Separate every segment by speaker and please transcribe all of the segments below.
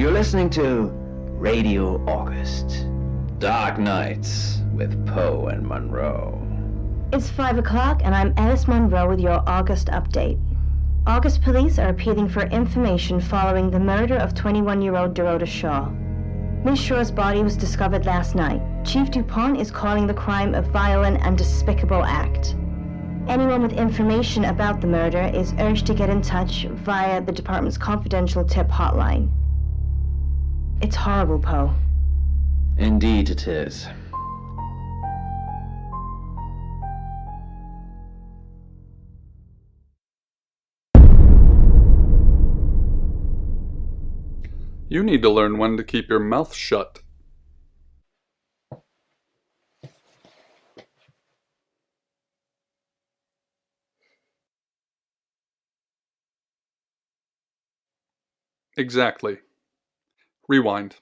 Speaker 1: You're listening to Radio August. Dark Nights with Poe and Monroe.
Speaker 2: It's 5 o'clock and I'm Alice Monroe with your August update. August police are appealing for information following the murder of 21-year-old Dorota Shaw. Miss Shaw's body was discovered last night. Chief DuPont is calling the crime a violent and despicable act. Anyone with information about the murder is urged to get in touch via the department's confidential tip hotline. It's horrible, Poe.
Speaker 1: Indeed it is.
Speaker 3: You need to learn when to keep your mouth shut. Exactly. Rewind.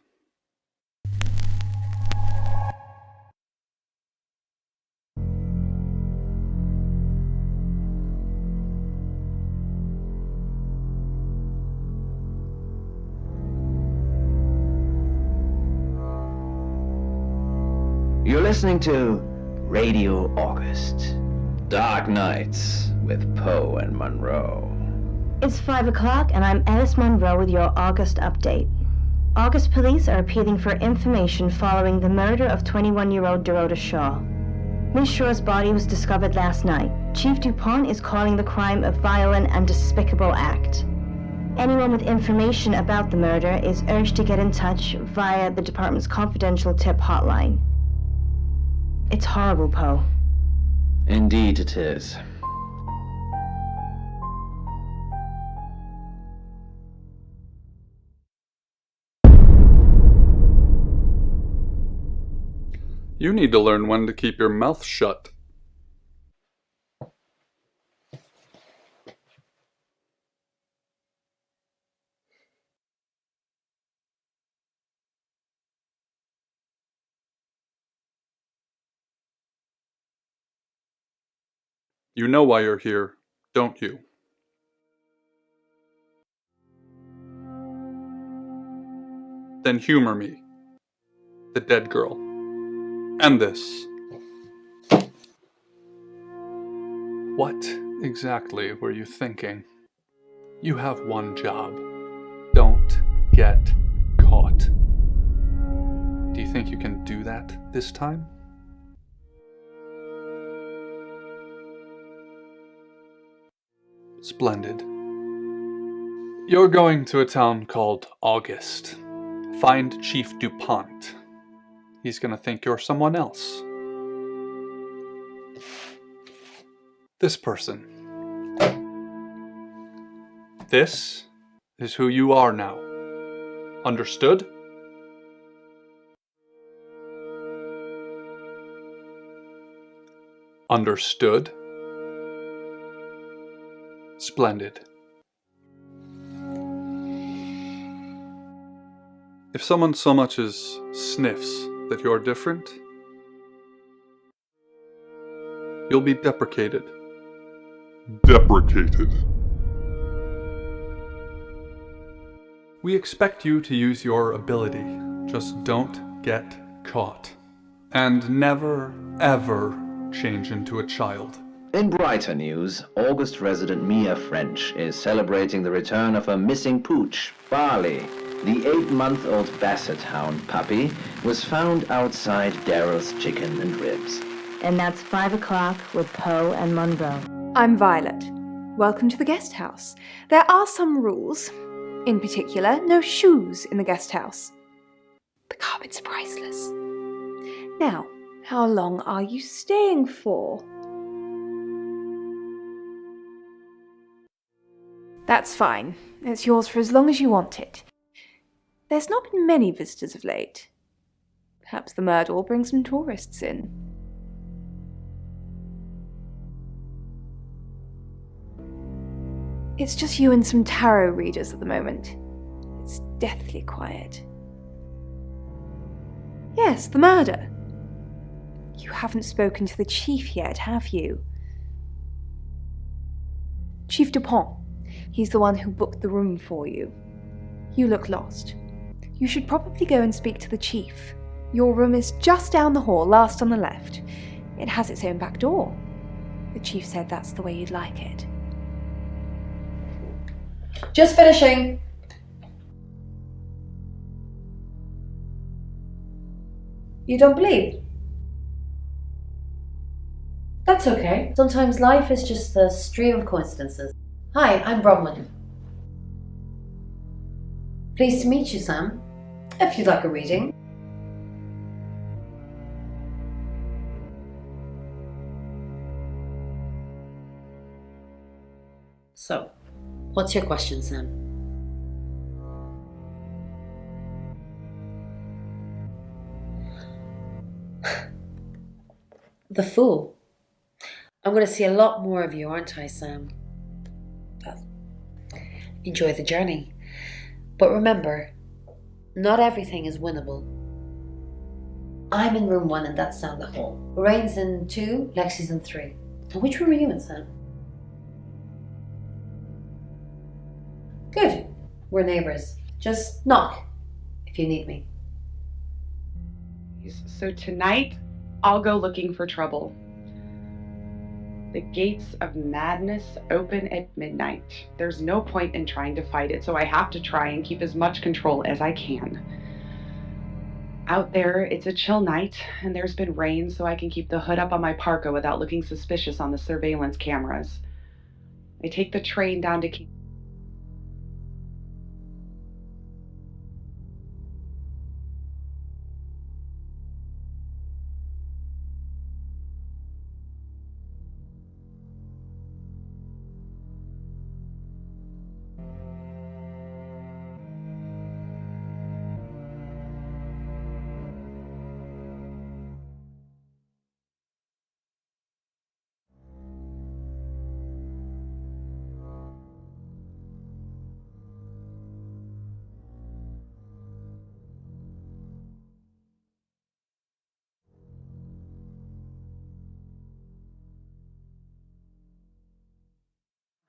Speaker 1: You're listening to Radio August. Dark Nights with Poe and Monroe.
Speaker 2: It's 5 o'clock and I'm Alice Monroe with your August update. August police are appealing for information following the murder of 21-year-old Dorota Shaw. Miss Shaw's body was discovered last night. Chief DuPont is calling the crime a violent and despicable act. Anyone with information about the murder is urged to get in touch via the department's confidential tip hotline. It's horrible, Poe.
Speaker 1: Indeed it is.
Speaker 3: You need to learn when to keep your mouth shut. You know why you're here, don't you? Then humor me, the dead girl. And this. What exactly were you thinking? You have one job. Don't get caught. Do you think you can do that this time? Splendid. You're going to a town called August. Find Chief DuPont. He's gonna think you're someone else. This person. This is who you are now. Understood? Understood? Splendid. If someone so much as sniffs that you're different, you'll be deprecated. Deprecated. We expect you to use your ability. Just don't get caught. And never, ever change into a child.
Speaker 1: In brighter news, August resident Mia French is celebrating the return of her missing pooch, Barley. The 8-month-old Basset Hound puppy was found outside Daryl's Chicken and Ribs.
Speaker 2: And that's 5 o'clock with Poe and Monroe.
Speaker 4: I'm Violet. Welcome to the guest house. There are some rules. In particular, no shoes in the guest house. The carpets are priceless. Now, how long are you staying for? That's fine. It's yours for as long as you want it. There's not been many visitors of late. Perhaps the murder will bring some tourists in. It's just you and some tarot readers at the moment. It's deathly quiet. Yes, the murder. You haven't spoken to the chief yet, have you? Chief DuPont. He's the one who booked the room for you. You look lost. You should probably go and speak to the chief. Your room is just down the hall, last on the left. It has its own back door. The chief said that's the way you'd like it.
Speaker 5: Just finishing. You don't believe? That's okay. Sometimes life is just a stream of coincidences. Hi, I'm Bronwyn. Pleased to meet you, Sam. If you'd like a reading. So, what's your question, Sam? The Fool. I'm going to see a lot more of you, aren't I, Sam? Well, enjoy the journey. But remember, not everything is winnable. I'm in room 1 and that's down the hall. Lorraine's in 2, Lexi's in 3. And which room are you in, Sam? Good. We're neighbours. Just knock if you need me.
Speaker 6: So tonight, I'll go looking for trouble. The gates of madness open at midnight. There's no point in trying to fight it, so I have to try and keep as much control as I can. Out there, it's a chill night, and there's been rain, so I can keep the hood up on my parka without looking suspicious on the surveillance cameras. I take the train down to King.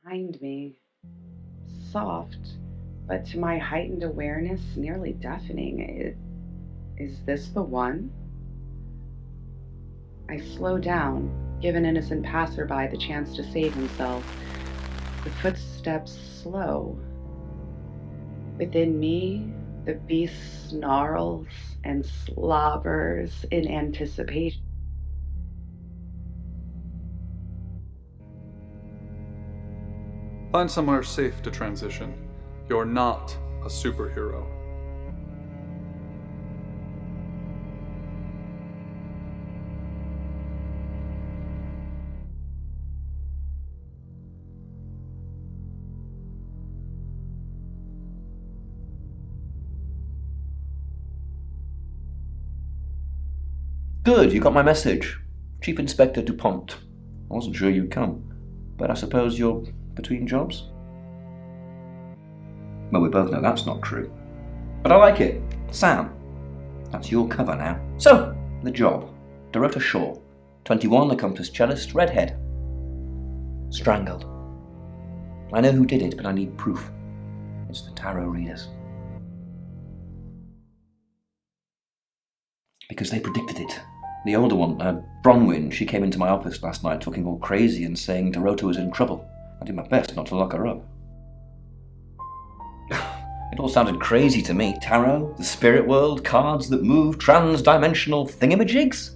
Speaker 6: Behind me, soft, but to my heightened awareness, nearly deafening. Is this the one? I slow down, give an innocent passerby the chance to save himself. The footsteps slow. Within me, the beast snarls and slobbers in anticipation.
Speaker 3: Find somewhere safe to transition. You're not a superhero.
Speaker 7: Good, you got my message. Chief Inspector DuPont. I wasn't sure you'd come, but I suppose you're between jobs? Well, we both know that's not true. But I like it. Sam, that's your cover now. So, the job. Dorota Shaw, 21, accomplished cellist, redhead. Strangled. I know who did it, but I need proof. It's the tarot readers. Because they predicted it. The older one, Bronwyn, she came into my office last night talking all crazy and saying Dorota was in trouble. I did my best not to lock her up. It all sounded crazy to me. Tarot, the spirit world, cards that move, trans-dimensional thingamajigs.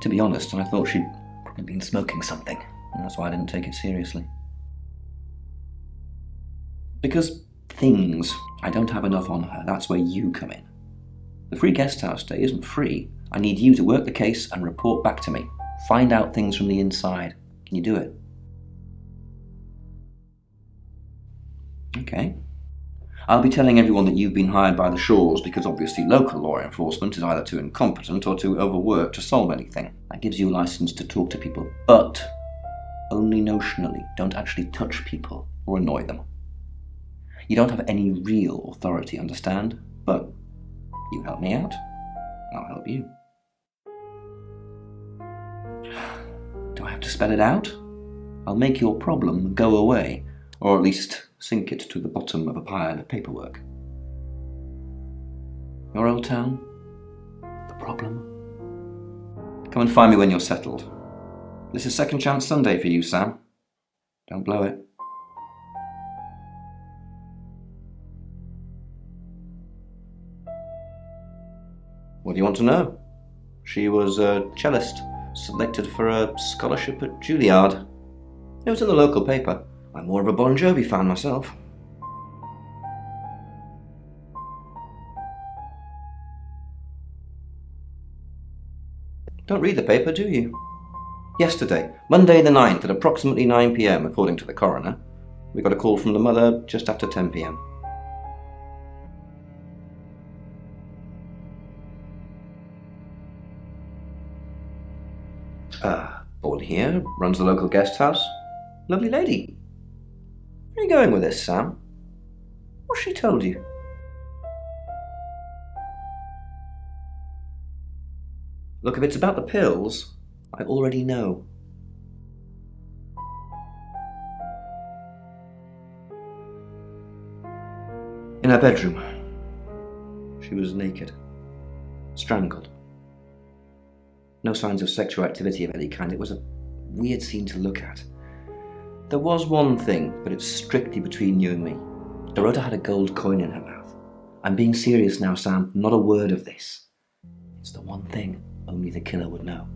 Speaker 7: To be honest, I thought she'd probably been smoking something, and that's why I didn't take it seriously. Because things, I don't have enough on her. That's where you come in. The free guest house stay isn't free. I need you to work the case and report back to me. Find out things from the inside. Can you do it? Okay. I'll be telling everyone that you've been hired by the Shaws because obviously local law enforcement is either too incompetent or too overworked to solve anything. That gives you a license to talk to people, but only notionally. Don't actually touch people or annoy them. You don't have any real authority, understand? But you help me out, I'll help you. Do I have to spell it out? I'll make your problem go away, or at least sink it to the bottom of a pile of paperwork. Your old town? The problem? Come and find me when you're settled. This is Second Chance Sunday for you, Sam. Don't blow it. What do you want to know? She was a cellist, selected for a scholarship at Juilliard. It was in the local paper. I'm more of a Bon Jovi fan myself. Don't read the paper, do you? Yesterday, Monday the 9th at approximately 9 p.m, according to the coroner, we got a call from the mother just after 10 p.m. Born here, runs the local guest house. Lovely lady. Where are you going with this, Sam? What's she told you? Look, if it's about the pills, I already know. In her bedroom, she was naked, strangled. No signs of sexual activity of any kind. It was a weird scene to look at. There was one thing, but it's strictly between you and me. Dorota had a gold coin in her mouth. I'm being serious now, Sam. Not a word of this. It's the one thing only the killer would know.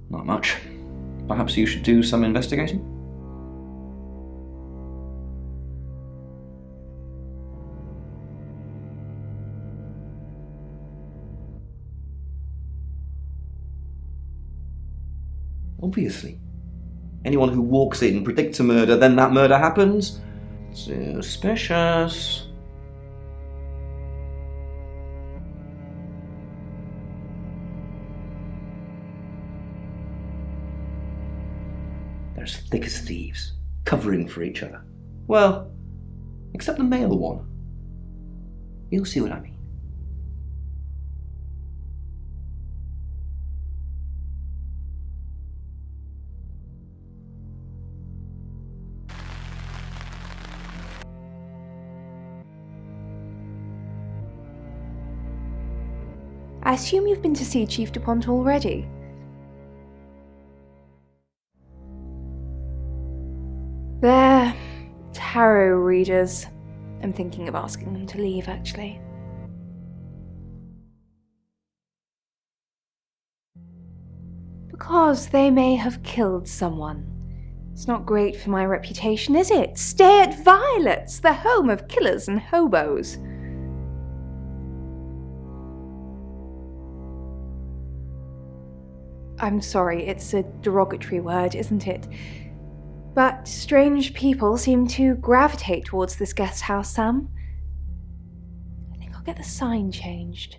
Speaker 7: Not much. Perhaps you should do some investigating? Obviously. Anyone who walks in, predicts a murder, then that murder happens? Suspicious. They're as thick as thieves, covering for each other. Well, except the male one. You'll see what I mean.
Speaker 4: I assume you've been to see Chief DuPont already? They're tarot readers. I'm thinking of asking them to leave, actually. Because they may have killed someone. It's not great for my reputation, is it? Stay at Violet's, the home of killers and hobos. I'm sorry, it's a derogatory word, isn't it? But strange people seem to gravitate towards this guest house, Sam. I think I'll get the sign changed.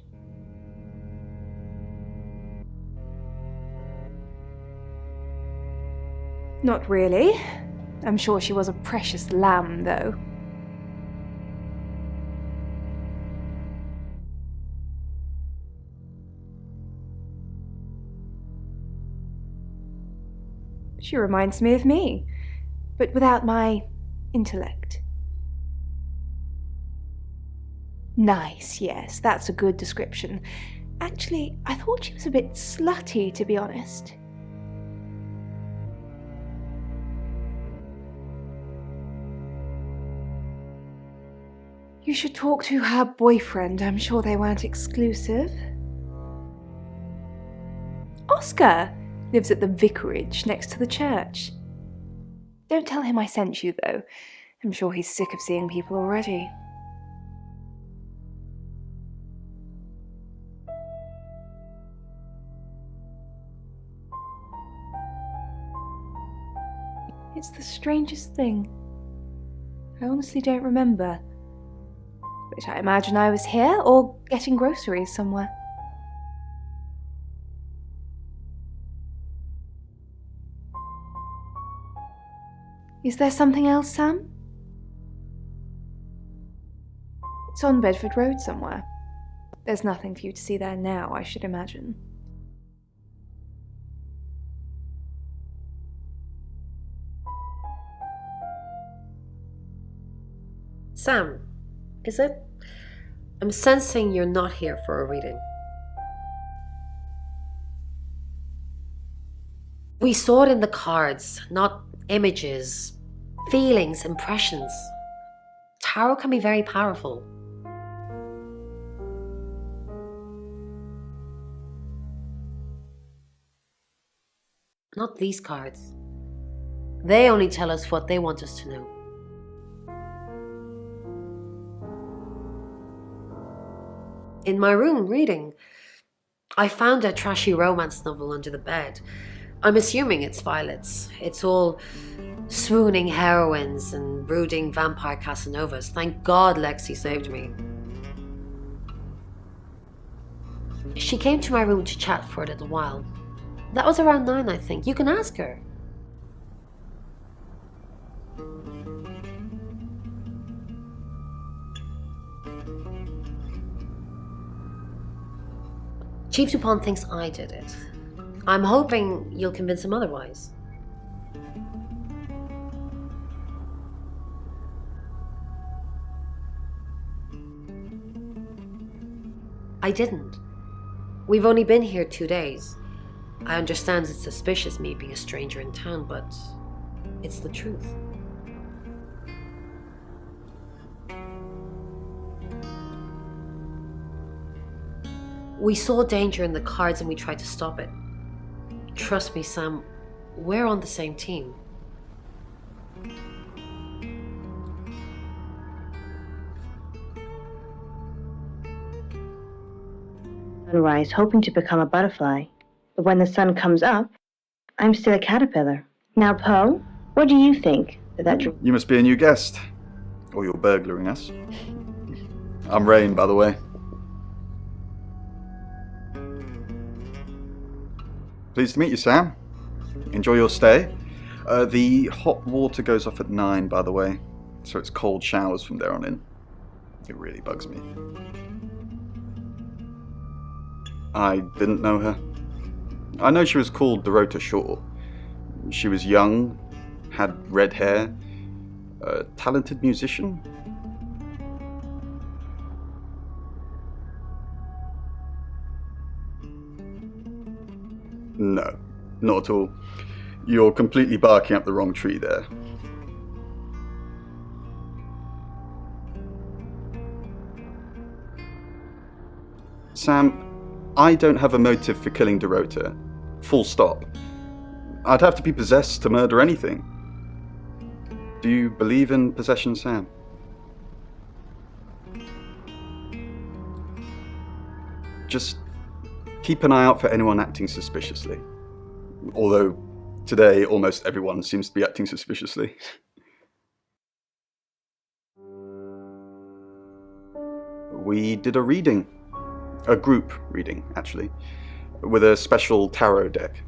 Speaker 4: Not really. I'm sure she was a precious lamb, though. She reminds me of me, but without my intellect. Nice, yes, that's a good description. Actually, I thought she was a bit slutty, to be honest. You should talk to her boyfriend. I'm sure they weren't exclusive. Oscar lives at the vicarage next to the church. Don't tell him I sent you, though. I'm sure he's sick of seeing people already. It's the strangest thing. I honestly don't remember. But I imagine I was here or getting groceries somewhere. Is there something else, Sam? It's on Bedford Road somewhere. There's nothing for you to see there now, I should imagine.
Speaker 5: Sam, is it? I'm sensing you're not here for a reading. We saw it in the cards, not images, feelings, impressions. Tarot can be very powerful. Not these cards. They only tell us what they want us to know. In my room reading, I found a trashy romance novel under the bed. I'm assuming it's Violet's. It's all swooning heroines and brooding vampire Casanovas. Thank God Lexi saved me. She came to my room to chat for a little while. That was around 9, I think. You can ask her. Chief Dupont thinks I did it. I'm hoping you'll convince him otherwise. I didn't. We've only been here 2 days. I understand it's suspicious me being a stranger in town, but it's the truth. We saw danger in the cards and we tried to stop it. Trust me, Sam, we're on the same team.
Speaker 2: Sunrise, hoping to become a butterfly. But when the sun comes up, I'm still a caterpillar. Now, Poe, what do you think that dream?
Speaker 8: You must be a new guest. Or you're burglaring us. I'm Rain, by the way. Pleased to meet you, Sam. Enjoy your stay. The hot water goes off at 9, by the way, so it's cold showers from there on in. It really bugs me. I didn't know her. I know she was called Dorota Shaw. She was young, had red hair, a talented musician. No, not at all. You're completely barking up the wrong tree there. Sam, I don't have a motive for killing Dorota. Full stop. I'd have to be possessed to murder anything. Do you believe in possession, Sam? Just keep an eye out for anyone acting suspiciously. Although, today, almost everyone seems to be acting suspiciously. We did a reading. A group reading, actually. With a special tarot deck.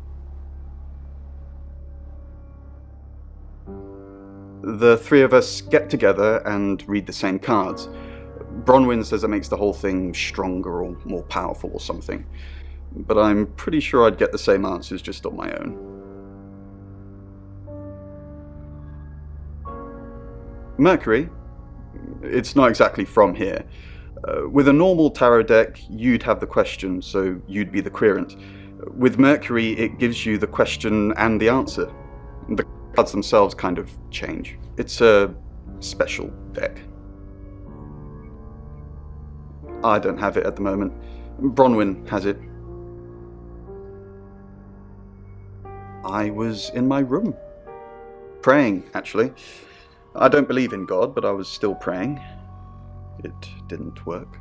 Speaker 8: The 3 of us get together and read the same cards. Bronwyn says it makes the whole thing stronger or more powerful or something. But I'm pretty sure I'd get the same answers just on my own. Mercury? It's not exactly from here. With a normal tarot deck, you'd have the question, so you'd be the querent. With Mercury, it gives you the question and the answer. The cards themselves kind of change. It's a special deck. I don't have it at the moment. Bronwyn has it. I was in my room. Praying, actually. I don't believe in God, but I was still praying. It didn't work.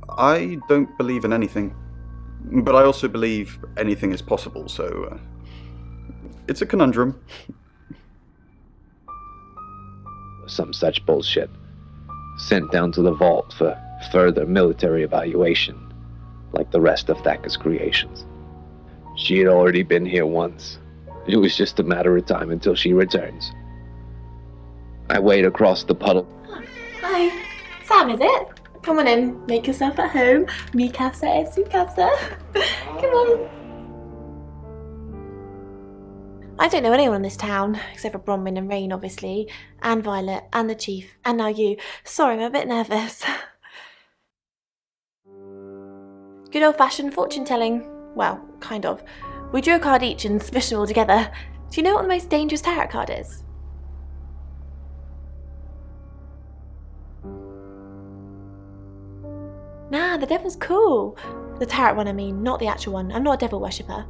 Speaker 8: I don't believe in anything, but I also believe anything is possible, so it's a conundrum.
Speaker 1: Some such bullshit. Sent down to the vault for further military evaluation, like the rest of Thacker's creations. She had already been here once. It was just a matter of time until she returns. I wait across the puddle.
Speaker 9: Hi, Sam, is it? Come on in, make yourself at home. Mi casa es su casa. Come on. I don't know anyone in this town, except for Bronwyn and Rain, obviously, and Violet, and the Chief, and now you. Sorry, I'm a bit nervous. Good old-fashioned fortune-telling. Well, kind of. We drew a card each and smushed them all together. Do you know what the most dangerous tarot card is? Nah, the devil's cool. The tarot one, I mean, not the actual one. I'm not a devil worshipper.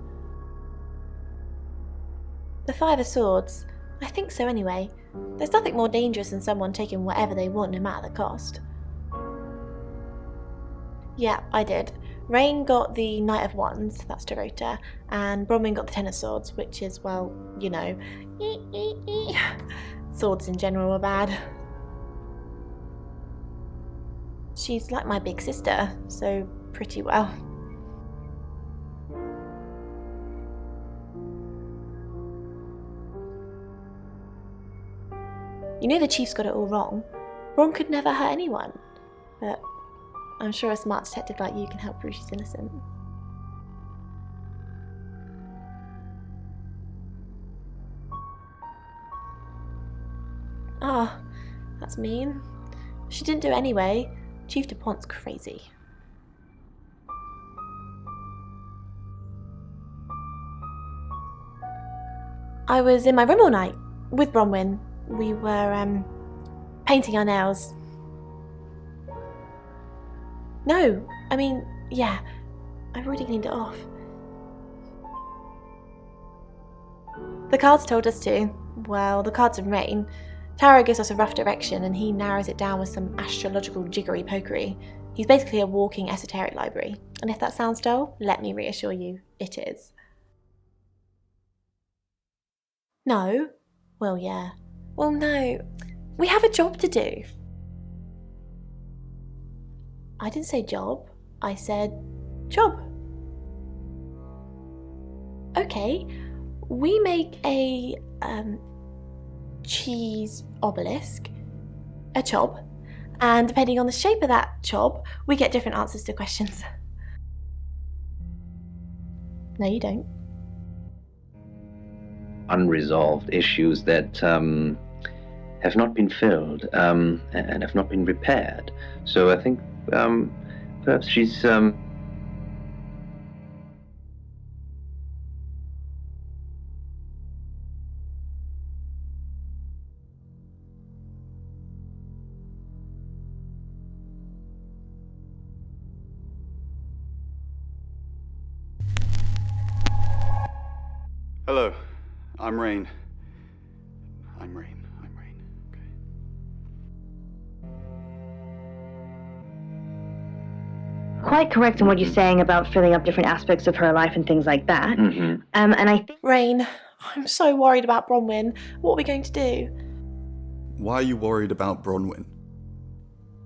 Speaker 9: The Five of Swords. I think so anyway. There's nothing more dangerous than someone taking whatever they want no matter the cost. Yeah, I did. Rain got the Knight of Wands, that's Dorota, and Bronwyn got the Ten of Swords, which is, well, you know, swords in general are bad. She's like my big sister, so pretty well. You know the Chief's got it all wrong. Ron could never hurt anyone, but I'm sure a smart detective like you can help prove she's innocent. Ah, that's mean. She didn't do it anyway. Chief DuPont's crazy. I was in my room all night with Bronwyn. We were painting our nails. No, I mean, yeah, I've already cleaned it off. The cards told us to. Well, the cards of Rain. Tarot gives us a rough direction and he narrows it down with some astrological jiggery pokery. He's basically a walking esoteric library. And if that sounds dull, let me reassure you, it is. No? Well, yeah. Well, no. We have a job to do. I didn't say job. I said job. Okay. We make a cheese obelisk, a chob, and depending on the shape of that chob, we get different answers to questions. No, you don't.
Speaker 1: Unresolved issues that have not been filled and have not been repaired. So I think perhaps she's
Speaker 8: Hello, I'm Rain. I'm Rain. Okay.
Speaker 2: Quite correct in what you're saying about filling up different aspects of her life and things like that.
Speaker 1: Mm-hmm.
Speaker 2: And I think...
Speaker 9: Rain, I'm so worried about Bronwyn. What are we going to do?
Speaker 8: Why are you worried about Bronwyn?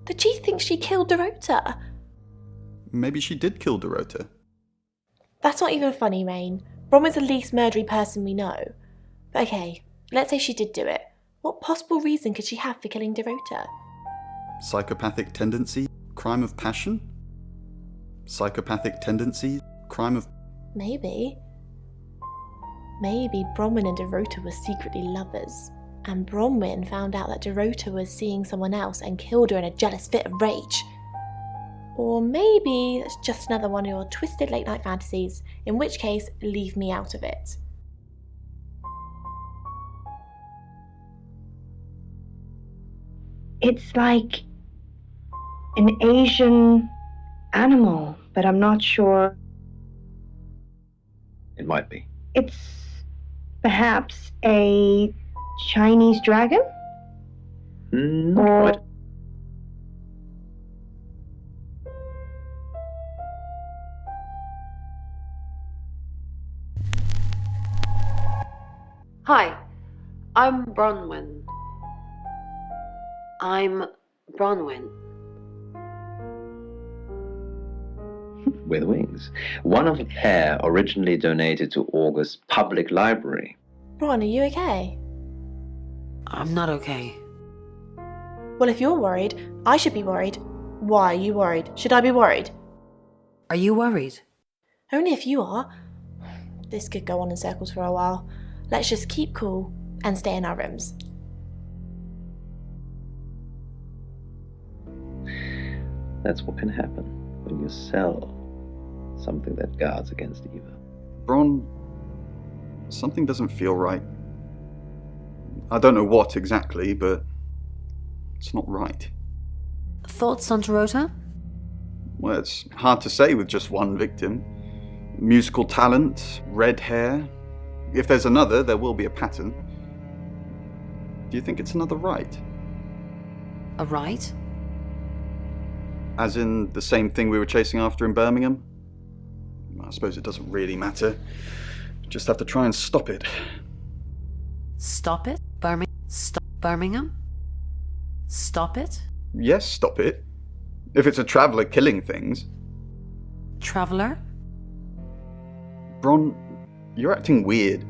Speaker 9: The Chief thinks she killed Dorota.
Speaker 8: Maybe she did kill Dorota.
Speaker 9: That's not even funny, Rain. Bronwyn's the least murdery person we know. But okay, let's say she did do it. What possible reason could she have for killing Dorota?
Speaker 8: Psychopathic tendency? Crime of passion? Psychopathic tendency? Crime of...
Speaker 9: Maybe. Maybe Bronwyn and Dorota were secretly lovers. And Bronwyn found out that Dorota was seeing someone else and killed her in a jealous fit of rage. Or maybe that's just another one of your twisted late night fantasies, in which case, leave me out of it.
Speaker 2: It's like an Asian animal, but I'm not sure.
Speaker 1: It might be.
Speaker 2: It's perhaps a Chinese dragon?
Speaker 1: Not
Speaker 2: Or
Speaker 1: quite.
Speaker 5: Hi, I'm Bronwyn. I'm Bronwyn.
Speaker 1: With wings. One of a pair originally donated to August's public library.
Speaker 9: Bron, are you okay?
Speaker 5: I'm not okay.
Speaker 9: Well, if you're worried, I should be worried. Why are you worried? Should I be worried?
Speaker 5: Are you worried?
Speaker 9: Only if you are. This could go on in circles for a while. Let's just keep cool and stay in our rooms.
Speaker 1: That's what can happen when you sell something that guards against evil.
Speaker 8: Bron, something doesn't feel right. I don't know what exactly, but it's not right.
Speaker 5: Thoughts on Dorota?
Speaker 8: Well, it's hard to say with just one victim. Musical talent, red hair. If there's another, there will be a pattern. Do you think it's another right?
Speaker 5: A right?
Speaker 8: As in the same thing we were chasing after in Birmingham? I suppose it doesn't really matter. Just have to try and stop it.
Speaker 5: Stop it? Stop Birmingham? Stop it?
Speaker 8: Yes, stop it. If it's a traveller killing things.
Speaker 5: Traveller?
Speaker 8: Bron, you're acting weird.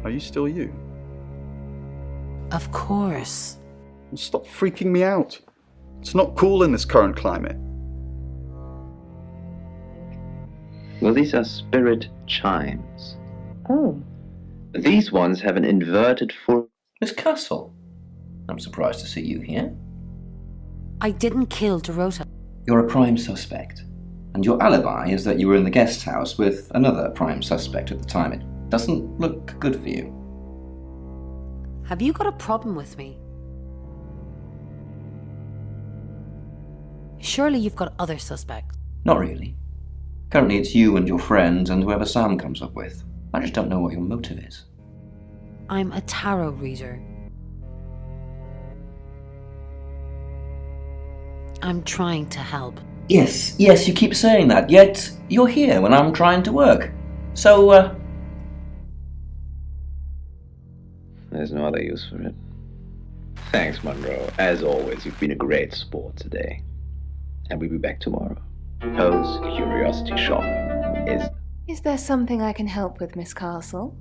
Speaker 8: Are you still you?
Speaker 5: Of course.
Speaker 8: Stop freaking me out. It's not cool in this current climate.
Speaker 1: Well, these are spirit chimes.
Speaker 2: Oh.
Speaker 1: These ones have an inverted full...
Speaker 7: Miss Castle, I'm surprised to see you here.
Speaker 5: I didn't kill Dorota.
Speaker 7: You're a prime suspect, and your alibi is that you were in the guest house with another prime suspect at the time. It doesn't look good for you.
Speaker 5: Have you got a problem with me? Surely you've got other suspects.
Speaker 7: Not really. Currently it's you and your friends and whoever Sam comes up with. I just don't know what your motive is.
Speaker 5: I'm a tarot reader. I'm trying to help.
Speaker 7: Yes, you keep saying that, yet you're here when I'm trying to work. So,
Speaker 1: There's no other use for it. Thanks, Monroe. As always, you've been a great sport today. And we'll be back tomorrow. Poe's Curiosity Shop is...
Speaker 4: Is there something I can help with, Miss Castle?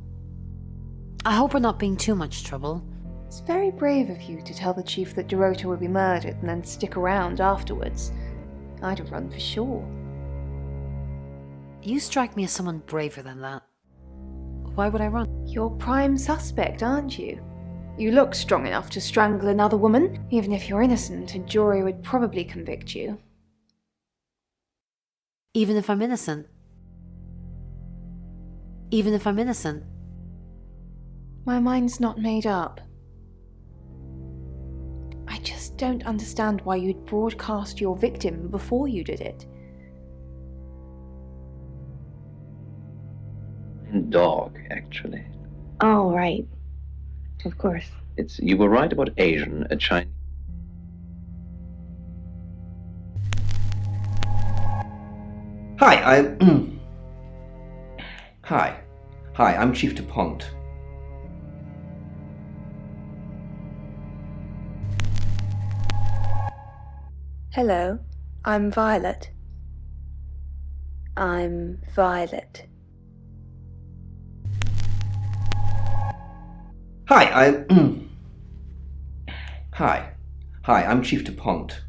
Speaker 5: I hope we're not being too much trouble.
Speaker 4: It's very brave of you to tell the chief that Dorota will be murdered and then stick around afterwards. I'd have run for sure.
Speaker 5: You strike me as someone braver than that. Why would I run?
Speaker 4: You're prime suspect, aren't you? You look strong enough to strangle another woman. Even if you're innocent, a jury would probably convict you.
Speaker 5: Even if I'm innocent? Even if I'm innocent?
Speaker 4: My mind's not made up. I just don't understand why you'd broadcast your victim before you did it.
Speaker 1: Dog, actually.
Speaker 2: Oh, right. Of course.
Speaker 1: You were right about Asian, a Chinese...
Speaker 7: Hi, Hi, I'm Chief DuPont.
Speaker 4: Hello, I'm Violet. I'm Violet.
Speaker 7: Hi, I'm Chief DuPont.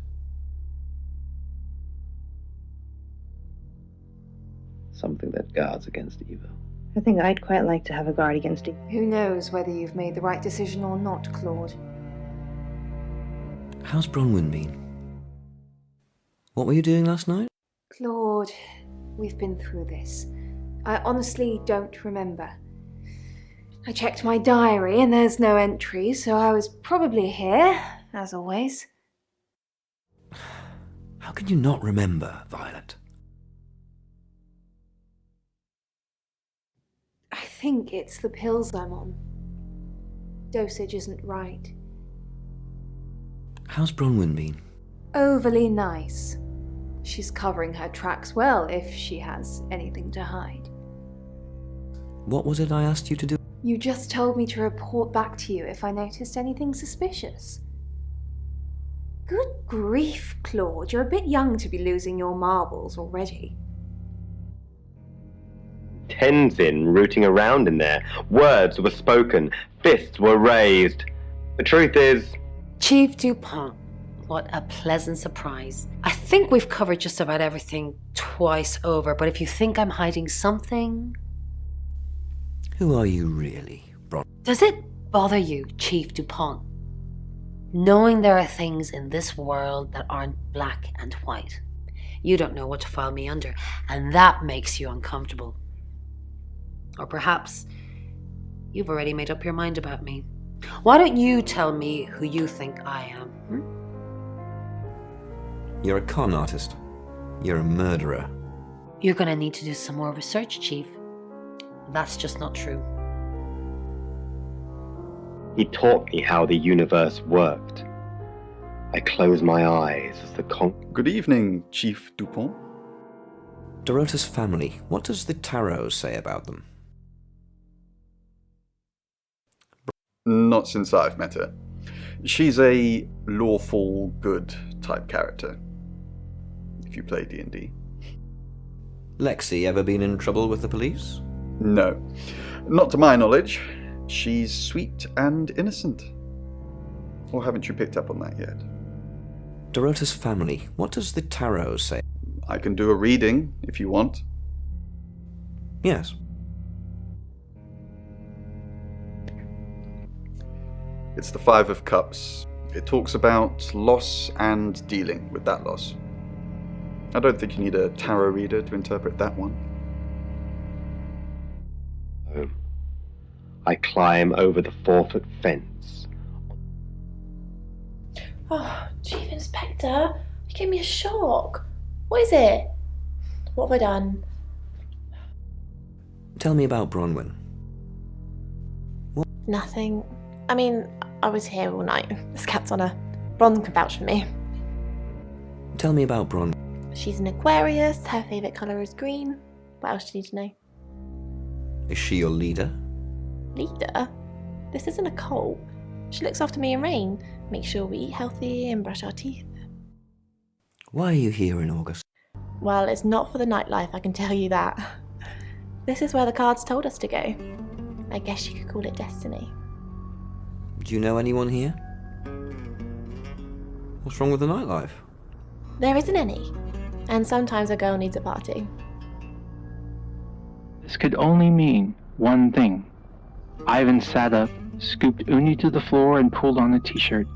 Speaker 1: Something that guards against evil.
Speaker 2: I think I'd quite like to have a guard against it.
Speaker 4: Who knows whether you've made the right decision or not, Claude?
Speaker 10: How's Bronwyn been? What were you doing last night?
Speaker 4: Claude, we've been through this. I honestly don't remember. I checked my diary and there's no entry, so I was probably here, as always.
Speaker 10: How can you not remember, Violet?
Speaker 4: I think it's the pills I'm on. Dosage isn't right.
Speaker 10: How's Bronwyn been?
Speaker 4: Overly nice. She's covering her tracks well if she has anything to hide.
Speaker 10: What was it I asked you to do?
Speaker 4: You just told me to report back to you if I noticed anything suspicious. Good grief, Claude, you're a bit young to be losing your marbles already.
Speaker 11: Tenzin rooting around in there. Words were spoken, fists were raised. The truth is...
Speaker 5: Chief DuPont, what a pleasant surprise. I think we've covered just about everything twice over, but if you think I'm hiding something...
Speaker 10: Who are you really,
Speaker 5: Does it bother you, Chief DuPont, knowing there are things in this world that aren't black and white? You don't know what to file me under, and that makes you uncomfortable. Or perhaps you've already made up your mind about me. Why don't you tell me who you think I am?
Speaker 10: You're a con artist. You're a murderer.
Speaker 5: You're gonna need to do some more research, Chief. That's just not true.
Speaker 11: He taught me how the universe worked. I closed my eyes as the
Speaker 8: Good evening, Chief DuPont.
Speaker 10: Dorota's family, what does the tarot say about them?
Speaker 8: Not since I've met her. She's a lawful good type character, if you play D&D.
Speaker 10: Lexi ever been in trouble with the police?
Speaker 8: No, not to my knowledge. She's sweet and innocent. Or haven't you picked up on that yet?
Speaker 10: Dorota's family, what does the tarot say?
Speaker 8: I can do a reading, if you want.
Speaker 10: Yes.
Speaker 8: It's the Five of Cups. It talks about loss and dealing with that loss. I don't think you need a tarot reader to interpret that one.
Speaker 11: I climb over the 4-foot fence.
Speaker 9: Oh, Chief Inspector, you gave me a shock. What is it? What have I done?
Speaker 10: Tell me about Bronwyn.
Speaker 9: Nothing. I mean, I was here all night. This cat's on her. Bron can vouch for me.
Speaker 10: Tell me about Bronwyn.
Speaker 9: She's an Aquarius. Her favourite colour is green. What else do you need to know?
Speaker 10: Is she your leader?
Speaker 9: Leader? This isn't a cult. She looks after me and Rain. Make sure we eat healthy and brush our teeth.
Speaker 10: Why are you here in August?
Speaker 9: Well, it's not for the nightlife, I can tell you that. This is where the cards told us to go. I guess you could call it destiny.
Speaker 10: Do you know anyone here? What's wrong with the nightlife?
Speaker 9: There isn't any. And sometimes a girl needs a party.
Speaker 12: This could only mean one thing. Ivan sat up, scooped Uni to the floor, and pulled on a t-shirt.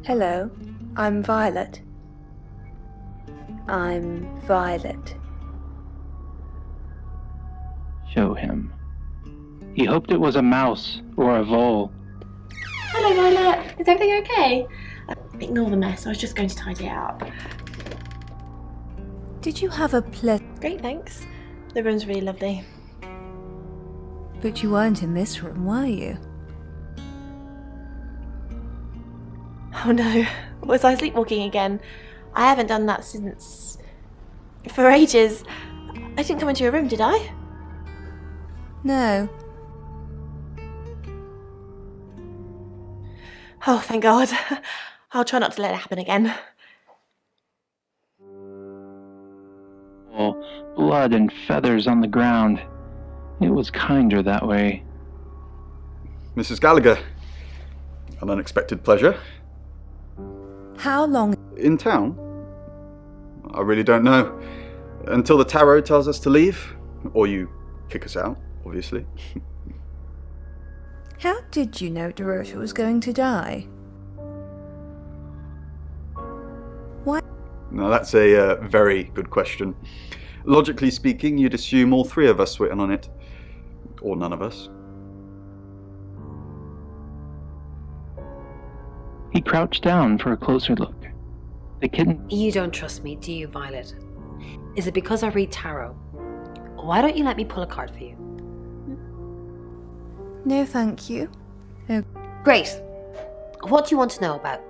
Speaker 13: Hello, I'm Violet. I'm Violet.
Speaker 12: Show him. He hoped it was a mouse or a vole.
Speaker 9: Hello, Violet. Is everything okay? Ignore the mess. I was just going to tidy it up.
Speaker 13: Did you have a
Speaker 9: Great, thanks. The room's really lovely.
Speaker 13: But you weren't in this room, were you?
Speaker 9: Oh no, was I sleepwalking again? I haven't done that since... for ages. I didn't come into your room, did I?
Speaker 13: No.
Speaker 9: Oh, thank God. I'll try not to let it happen again.
Speaker 12: Oh, blood and feathers on the ground. It was kinder that way.
Speaker 8: Mrs. Gallagher, an unexpected pleasure.
Speaker 13: How long?
Speaker 8: In town? I really don't know. Until the tarot tells us to leave, or you kick us out, obviously.
Speaker 13: How did you know Dorota was going to die? Why?
Speaker 8: Now that's a very good question. Logically speaking, you'd assume all three of us were in on it. Or none of us.
Speaker 12: He crouched down for a closer look. The kitten...
Speaker 5: You don't trust me, do you, Violet? Is it because I read tarot? Why don't you let me pull a card for you?
Speaker 13: No, thank you. Oh.
Speaker 5: Great. What do you want to know about?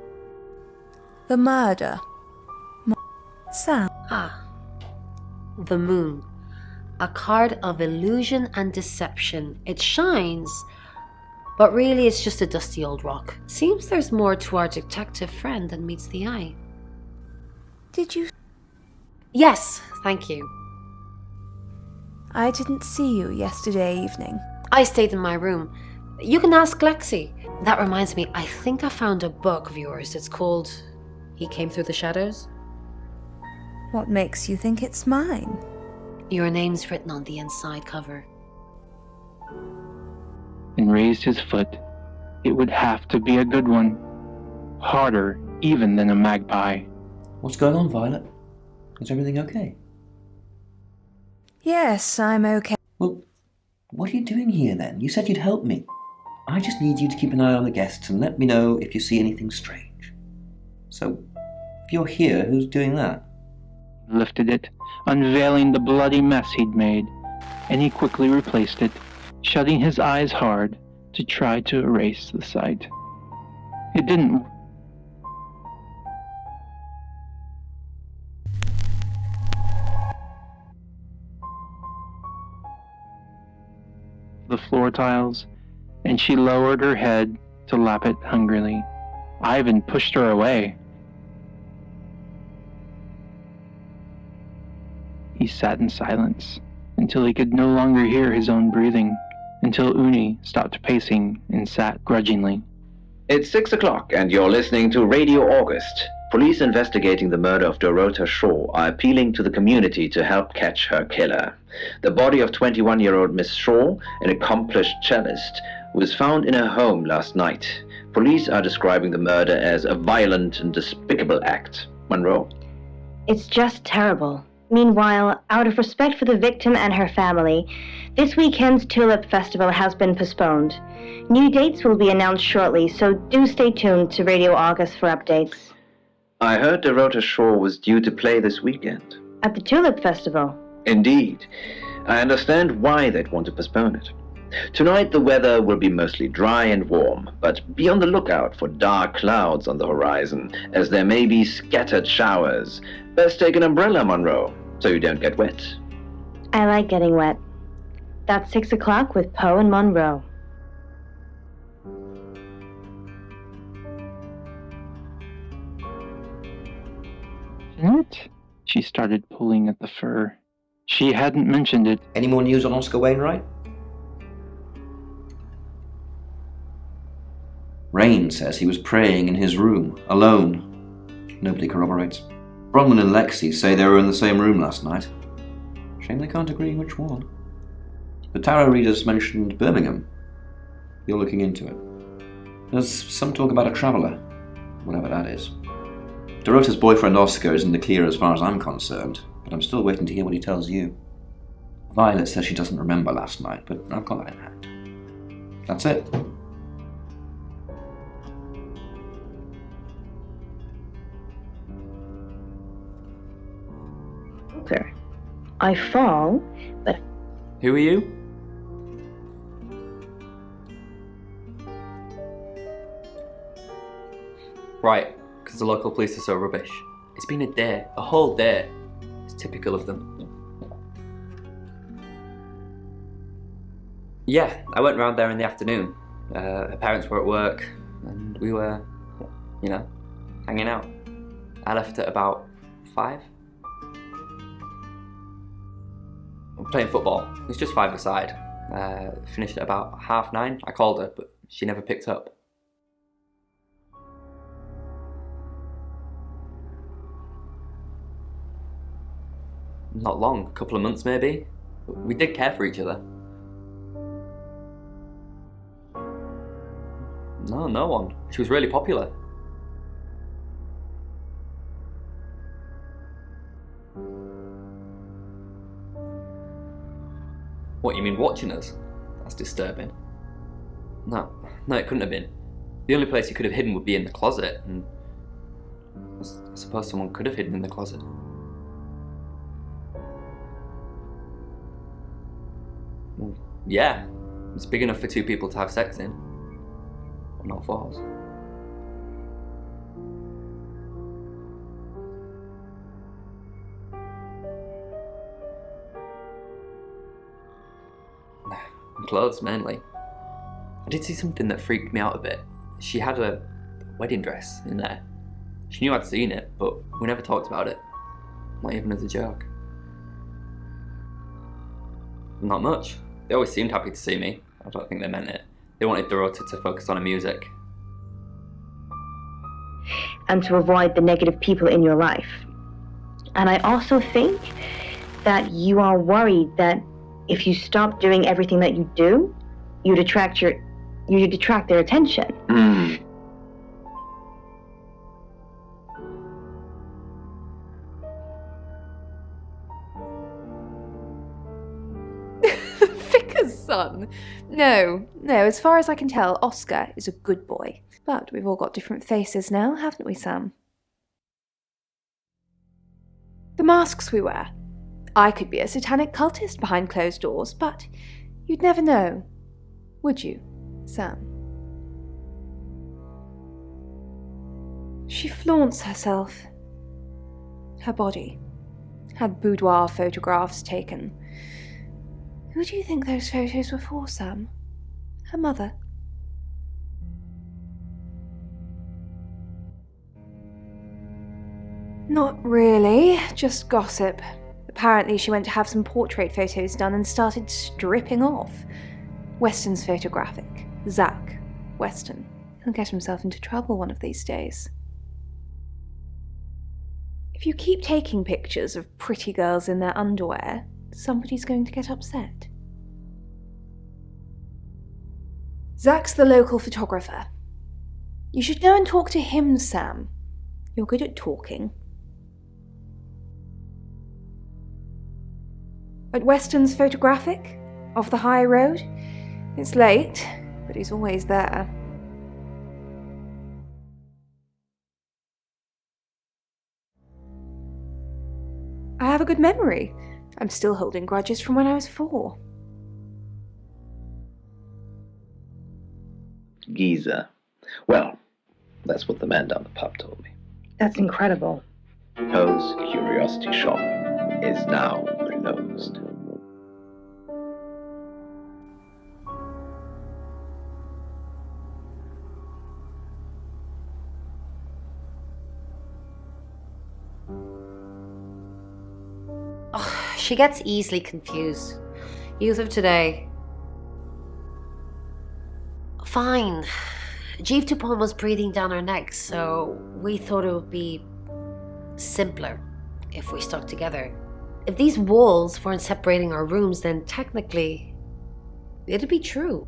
Speaker 13: The murder. Sam.
Speaker 5: Ah. The moon. A card of illusion and deception. It shines, but really it's just a dusty old rock. Seems there's more to our detective friend than meets the eye.
Speaker 13: Did you?
Speaker 5: Yes, thank you.
Speaker 13: I didn't see you yesterday evening.
Speaker 5: I stayed in my room. You can ask Lexi. That reminds me, I think I found a book of yours. It's called He Came Through the Shadows.
Speaker 13: What makes you think it's mine?
Speaker 5: Your name's written on the inside cover.
Speaker 12: And raised his foot. It would have to be a good one. Harder even than a magpie.
Speaker 7: What's going on, Violet? Is everything okay?
Speaker 13: Yes, I'm okay.
Speaker 7: Well, what are you doing here then? You said you'd help me. I just need you to keep an eye on the guests and let me know if you see anything strange. So, if you're here, who's doing that?
Speaker 12: He lifted it, unveiling the bloody mess he'd made, and he quickly replaced it, shutting his eyes hard to try to erase the sight. It didn't. The floor tiles, and she lowered her head to lap it hungrily. Ivan pushed her away. He sat in silence until he could no longer hear his own breathing, until Uni stopped pacing and sat grudgingly.
Speaker 1: It's 6 o'clock and you're listening to Radio August. Police investigating the murder of Dorota Shaw are appealing to the community to help catch her killer. The body of 21-year-old Miss Shaw, an accomplished cellist, was found in her home last night. Police are describing the murder as a violent and despicable act. Monroe?
Speaker 2: It's just terrible. Meanwhile, out of respect for the victim and her family, this weekend's Tulip Festival has been postponed. New dates will be announced shortly, so do stay tuned to Radio August for updates.
Speaker 1: I heard Dorota Shaw was due to play this weekend.
Speaker 2: At the Tulip Festival?
Speaker 1: Indeed. I understand why they'd want to postpone it. Tonight the weather will be mostly dry and warm, but be on the lookout for dark clouds on the horizon, as there may be scattered showers. Best take an umbrella, Monroe, so you don't get wet.
Speaker 2: I like getting wet. That's 6 o'clock with Poe and Monroe.
Speaker 12: Janet? She started pulling at the fur. She hadn't mentioned it.
Speaker 7: Any more news on Oscar Wainwright? Rain says he was praying in his room, alone. Nobody corroborates. Bronwyn and Lexi say they were in the same room last night. Shame they can't agree which one. The tarot readers mentioned Birmingham. You're looking into it. There's some talk about a traveller, whatever that is. Dorota's boyfriend Oscar is in the clear as far as I'm concerned, but I'm still waiting to hear what he tells you. Violet says she doesn't remember last night, but I've got that in hand. That's it.
Speaker 2: Sir, I fall, but...
Speaker 14: Who are you? Right, because the local police are so rubbish. It's been a day, a whole day. It's typical of them. Yeah, I went round there in the afternoon. Her parents were at work, and we were, hanging out. I left at about 5. I'm playing football. It was just 5-a-side. Finished at about 9:30. I called her, but she never picked up. Not long, a couple of months maybe. We did care for each other. No one. She was really popular. What, you mean watching us? That's disturbing. No, it couldn't have been. The only place you could have hidden would be in the closet, and I suppose someone could have hidden in the closet. Well, yeah, it's big enough for 2 people to have sex in, but not for us. Clothes, mainly. I did see something that freaked me out a bit. She had a wedding dress in there. She knew I'd seen it, but we never talked about it. Not even as a joke. Not much. They always seemed happy to see me. I don't think they meant it. They wanted Dorota to focus on her music.
Speaker 2: And to avoid the negative people in your life. And I also think that you are worried that if you stop doing everything that you do, you'd detract their attention.
Speaker 4: Vicar's son? No, as far as I can tell, Oscar is a good boy. But we've all got different faces now, haven't we, Sam? The masks we wear. I could be a satanic cultist behind closed doors, but you'd never know, would you, Sam? She flaunts herself. Her body. Had boudoir photographs taken. Who do you think those photos were for, Sam? Her mother? Not really, just gossip. Apparently she went to have some portrait photos done and started stripping off. Weston's photographic. Zach Weston. He'll get himself into trouble one of these days. If you keep taking pictures of pretty girls in their underwear, somebody's going to get upset. Zach's the local photographer. You should go and talk to him, Sam. You're good at talking. At Weston's photographic, off the high road. It's late, but he's always there. I have a good memory. I'm still holding grudges from when I was 4.
Speaker 1: Geezer. Well, that's what the man down the pub told me.
Speaker 2: That's incredible.
Speaker 1: Poe's curiosity shop is now closed.
Speaker 5: Oh, she gets easily confused. Youth of today. Fine. Jeeve Tupon was breathing down her neck, so we thought it would be simpler if we stuck together. If these walls weren't separating our rooms, then technically it'd be true.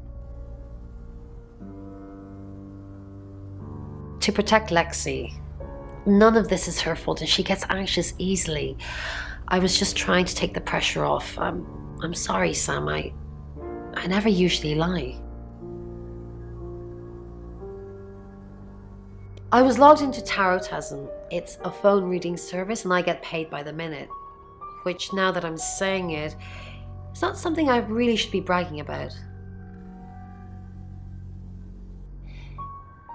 Speaker 5: To protect Lexi. None of this is her fault and she gets anxious easily. I was just trying to take the pressure off. I'm sorry, Sam. I never usually lie. I was logged into Tarotasm. It's a phone reading service and I get paid by the minute. Which, now that I'm saying it, it's not something I really should be bragging about.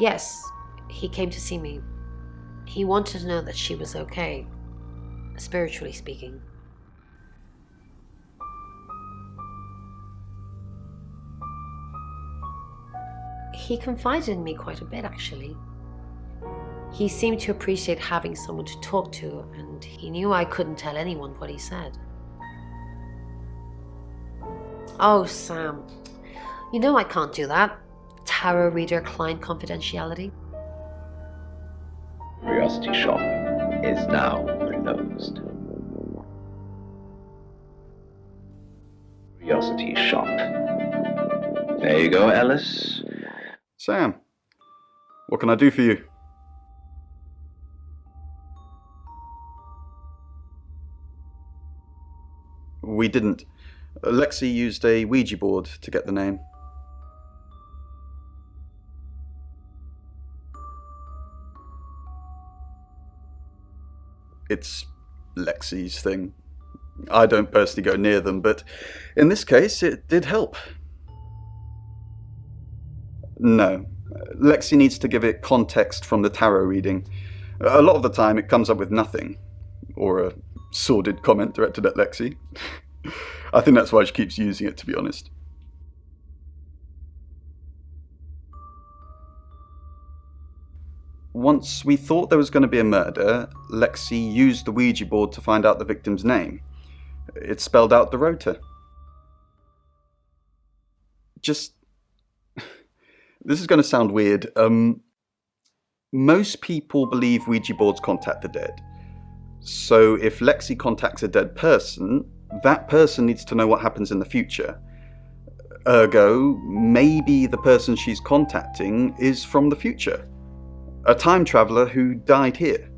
Speaker 5: Yes, he came to see me. He wanted to know that she was okay, spiritually speaking. He confided in me quite a bit, actually. He seemed to appreciate having someone to talk to, and he knew I couldn't tell anyone what he said. Oh, Sam. You know I can't do that. Tarot reader client confidentiality.
Speaker 1: Curiosity shop is now closed. Curiosity shop. There you go, Alice.
Speaker 8: Sam, what can I do for you? We didn't. Lexi used a Ouija board to get the name. It's Lexi's thing. I don't personally go near them, but in this case, it did help. No. Lexi needs to give it context from the tarot reading. A lot of the time, it comes up with nothing. Or a sordid comment directed at Lexi. I think that's why she keeps using it, to be honest. Once we thought there was going to be a murder, Lexi used the Ouija board to find out the victim's name. It spelled out Dorota. Just... This is going to sound weird. Most people believe Ouija boards contact the dead. So if Lexi contacts a dead person, that person needs to know what happens in the future. Ergo, maybe the person she's contacting is from the future. A time traveler who died here.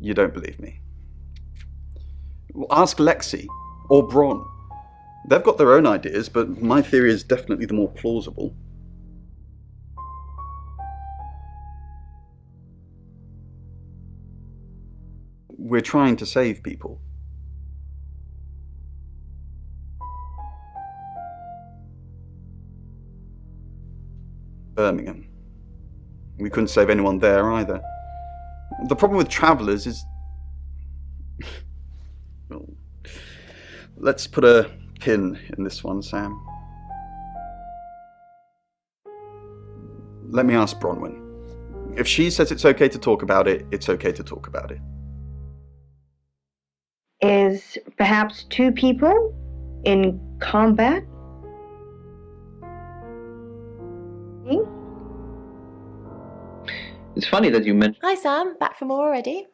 Speaker 8: You don't believe me? Well, ask Lexi or Bron. They've got their own ideas, but my theory is definitely the more plausible. We're trying to save people. Birmingham. We couldn't save anyone there either. The problem with travellers is... Well, let's put a pin in this one, Sam. Let me ask Bronwyn. If she says it's okay to talk about it, it's okay to talk about it.
Speaker 2: Is perhaps 2 people in combat?
Speaker 1: It's funny that you mentioned...
Speaker 9: Hi Sam, back for more already?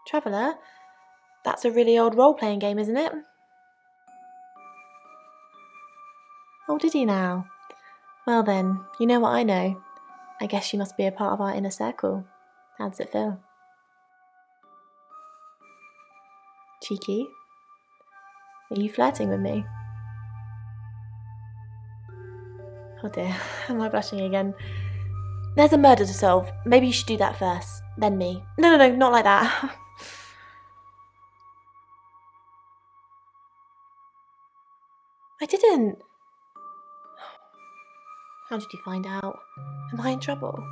Speaker 9: Traveller? That's a really old role-playing game, isn't it? Oh, did you now? Well then, you know what I know. I guess you must be a part of our inner circle. How does it feel? Cheeky? Are you flirting with me? Oh dear, am I blushing again? There's a murder to solve. Maybe you should do that first, then me. No, not like that. I didn't. How did you find out? Am I in trouble?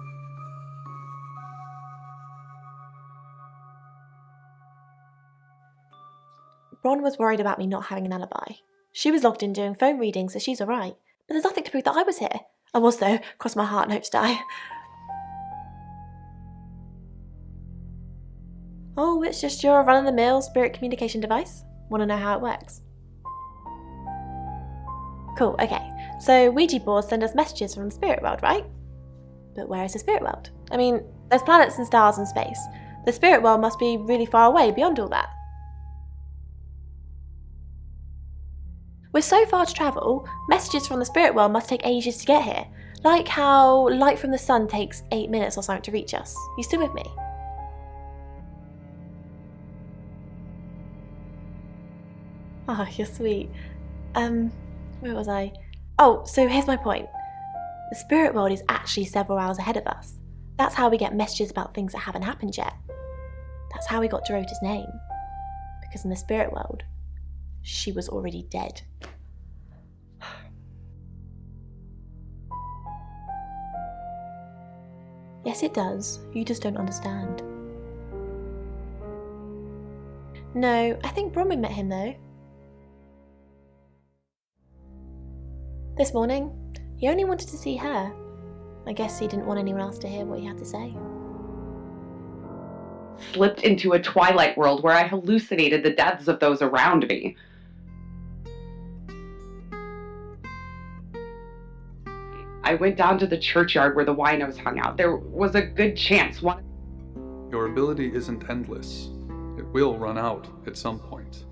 Speaker 9: Bron was worried about me not having an alibi. She was logged in doing phone readings, so she's alright. But there's nothing to prove that I was here. I was though, cross my heart and hope to die. Oh, it's just your run-of-the-mill spirit communication device. Want to know how it works? Cool, okay. So Ouija boards send us messages from the spirit world, right? But where is the spirit world? I mean, there's planets and stars in space. The spirit world must be really far away beyond all that. With so far to travel, messages from the spirit world must take ages to get here. Like how light from the sun takes 8 minutes or something to reach us. You still with me? Oh, you're sweet. Where was I? Oh, so here's my point. The spirit world is actually several hours ahead of us. That's how we get messages about things that haven't happened yet. That's how we got Dorota's name. Because in the spirit world, she was already dead. Yes, it does. You just don't understand. No, I think Bronwyn met him though. This morning, he only wanted to see her. I guess he didn't want anyone else to hear what he had to say.
Speaker 6: Slipped into a twilight world where I hallucinated the deaths of those around me. I went down to the churchyard where the winos hung out. There was a good chance one...
Speaker 3: Your ability isn't endless. It will run out at some point.